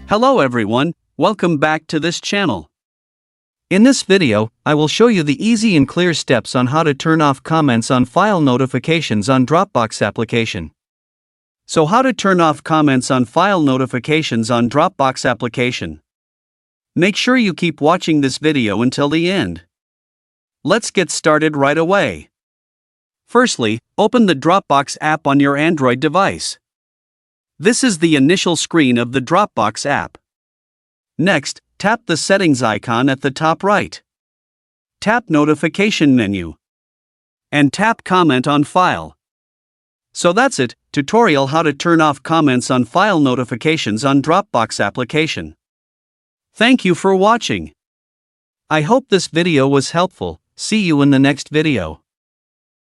Hello everyone, welcome back to this channel. In this video, I will show you the easy and clear steps on how to turn off comments on file notifications on Dropbox application. So how to turn off comments on file notifications on Dropbox application. Make sure you keep watching this video until the end. Let's get started right away. Firstly, open the Dropbox app on your Android device. This is the initial screen of the Dropbox app. Next, tap the settings icon at the top right. Tap Notification menu. And tap Comment on File. So that's it, tutorial how to turn off comments on file notifications on Dropbox application. Thank you for watching. I hope this video was helpful. See you in the next video.